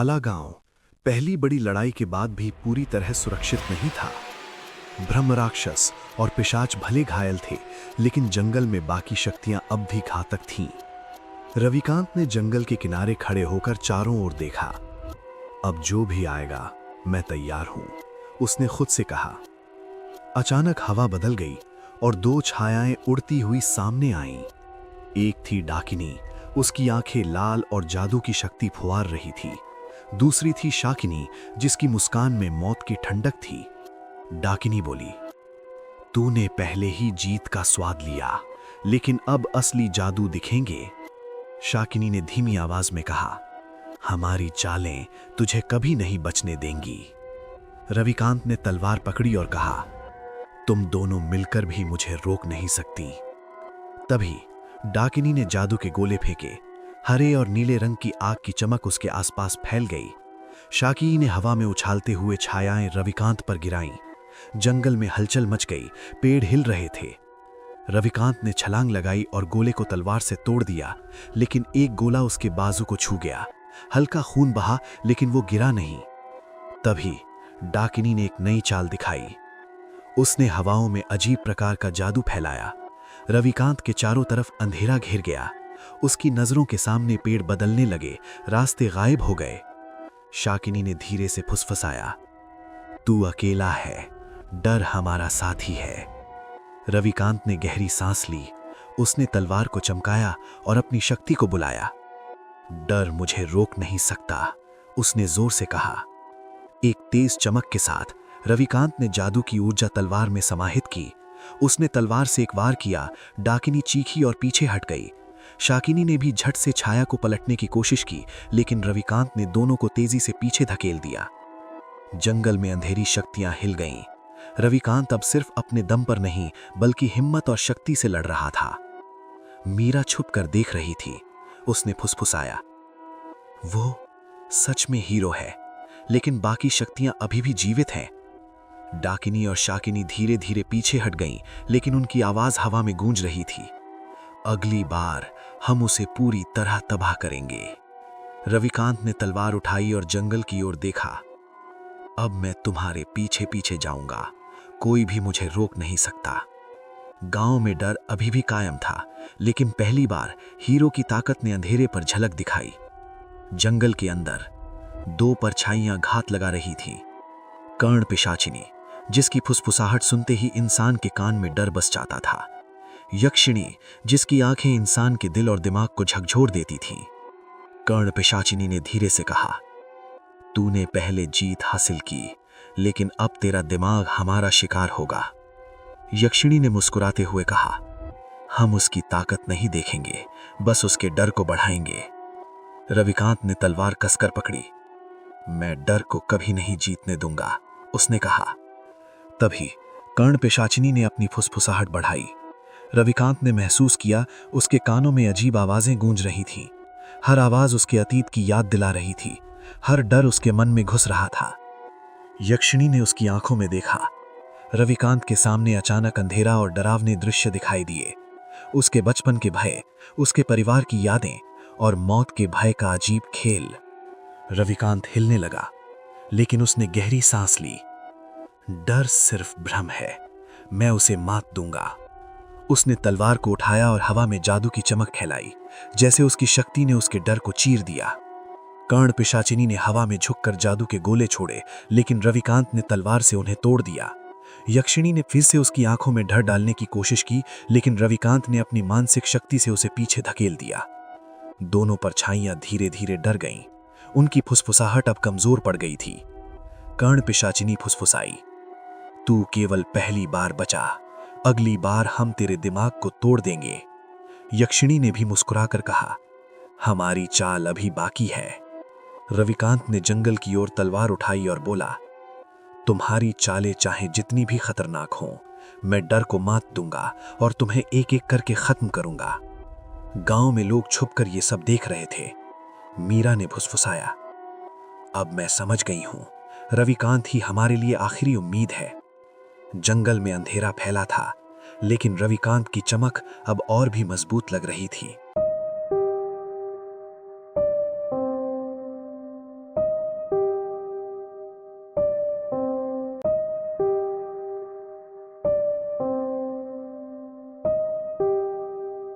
काला गांव पहली बड़ी लड़ाई के बाद भी पूरी तरह सुरक्षित नहीं था। ब्रह्म राक्षस और पिशाच भले घायल थे, लेकिन जंगल में बाकी शक्तियां अब भी घातक थीं। रविकांत ने जंगल के किनारे खड़े होकर चारों ओर देखा। अब जो भी आएगा मैं तैयार हूं, उसने खुद से कहा। अचानक हवा बदल गई और दो छायाएं उड़ती हुई सामने आईं। एक थी डाकिनी, उसकी आंखें लाल और जादू की शक्ति फुआर रही थी। दूसरी थी शाकिनी, जिसकी मुस्कान में मौत की ठंडक थी। डाकिनी बोली, तूने पहले ही जीत का स्वाद लिया, लेकिन अब असली जादू दिखेंगे। शाकिनी ने धीमी आवाज में कहा, हमारी चालें तुझे कभी नहीं बचने देंगी। रविकांत ने तलवार पकड़ी और कहा, तुम दोनों मिलकर भी मुझे रोक नहीं सकती। तभी डाकिनी ने जादू के गोले फेंके। हरे और नीले रंग की आग की चमक उसके आसपास फैल गई। शाकिनी ने हवा में उछालते हुए छायाएं रविकांत पर गिराईं। जंगल में हलचल मच गई, पेड़ हिल रहे थे। रविकांत ने छलांग लगाई और गोले को तलवार से तोड़ दिया, लेकिन एक गोला उसके बाजू को छू गया। हल्का खून बहा, लेकिन वो गिरा नहीं। तभी डाकिनी ने एक नई चाल दिखाई। उसने हवाओं में अजीब प्रकार का जादू फैलाया। रविकांत के चारों तरफ अंधेरा घिर गया। उसकी नजरों के सामने पेड़ बदलने लगे, रास्ते गायब हो गए। शाकिनी ने धीरे से फुसफुसाया, तू अकेला है, डर हमारा साथी है। रविकांत ने गहरी सांस ली। उसने तलवार को चमकाया और अपनी शक्ति को बुलाया। डर मुझे रोक नहीं सकता, उसने जोर से कहा। एक तेज चमक के साथ रविकांत ने जादू की ऊर्जा तलवार में समाहित की। उसने तलवार से एक वार किया। डाकिनी चीखी और पीछे हट गई। शाकिनी ने भी झट से छाया को पलटने की कोशिश की, लेकिन रविकांत ने दोनों को तेजी से पीछे धकेल दिया। जंगल में अंधेरी शक्तियां हिल गईं। रविकांत अब सिर्फ अपने दम पर नहीं, बल्कि हिम्मत और शक्ति से लड़ रहा था। मीरा छुप कर देख रही थी। उसने फुसफुसाया, वो सच में हीरो है, लेकिन बाकी शक्तियां अभी भी जीवित हैं। डाकिनी और शाकिनी धीरे धीरे पीछे हट गईं, लेकिन उनकी आवाज हवा में गूंज रही थी, अगली बार हम उसे पूरी तरह तबाह करेंगे। रविकांत ने तलवार उठाई और जंगल की ओर देखा। अब मैं तुम्हारे पीछे पीछे जाऊंगा, कोई भी मुझे रोक नहीं सकता। गांव में डर अभी भी कायम था, लेकिन पहली बार हीरो की ताकत ने अंधेरे पर झलक दिखाई। जंगल के अंदर दो परछाइयां घात लगा रही थी। कर्ण पिशाचिनी, जिसकी फुसफुसाहट सुनते ही इंसान के कान में डर बस जाता था। यक्षिणी, जिसकी आंखें इंसान के दिल और दिमाग को झकझोर देती थीं। कर्ण पिशाचिनी ने धीरे से कहा, तूने पहले जीत हासिल की, लेकिन अब तेरा दिमाग हमारा शिकार होगा। यक्षिणी ने मुस्कुराते हुए कहा, हम उसकी ताकत नहीं देखेंगे, बस उसके डर को बढ़ाएंगे। रविकांत ने तलवार कसकर पकड़ी। मैं डर को कभी नहीं जीतने दूंगा, उसने कहा। तभी कर्ण पिशाचिनी ने अपनी फुसफुसाहट बढ़ाई। रविकांत ने महसूस किया उसके कानों में अजीब आवाजें गूंज रही थीं। हर आवाज उसके अतीत की याद दिला रही थी। हर डर उसके मन में घुस रहा था। यक्षिणी ने उसकी आंखों में देखा। रविकांत के सामने अचानक अंधेरा और डरावने दृश्य दिखाई दिए। उसके बचपन के भय, उसके परिवार की यादें और मौत के भय का अजीब खेल। रविकांत हिलने लगा, लेकिन उसने गहरी सांस ली। डर सिर्फ भ्रम है, मैं उसे मात दूंगा। उसने तलवार को उठाया और हवा में जादू की चमक फैलाई, जैसे उसकी शक्ति ने उसके डर को चीर दिया। कर्ण पिशाचिनी ने हवा में झुककर जादू के गोले छोड़े, लेकिन रविकांत ने तलवार से उन्हें तोड़ दिया। यक्षिणी ने फिर से उसकी आंखों में डर डालने की कोशिश की, लेकिन रविकांत ने अपनी मानसिक शक्ति से उसे पीछे धकेल दिया। दोनों परछाइयां धीरे धीरे डर गईं। उनकी फुसफुसाहट अब कमजोर पड़ गई थी। कर्ण पिशाचिनी फुसफुसाई, तू केवल पहली बार बचा, अगली बार हम तेरे दिमाग को तोड़ देंगे। यक्षिणी ने भी मुस्कुराकर कहा, हमारी चाल अभी बाकी है। रविकांत ने जंगल की ओर तलवार उठाई और बोला, तुम्हारी चालें चाहे जितनी भी खतरनाक हों, मैं डर को मात दूंगा और तुम्हें एक एक करके खत्म करूंगा। गांव में लोग छुपकर ये सब देख रहे थे। मीरा ने फुसफुसाया, अब मैं समझ गई हूं, रविकांत ही हमारे लिए आखिरी उम्मीद है। जंगल में अंधेरा फैला था, लेकिन रविकांत की चमक अब और भी मजबूत लग रही थी।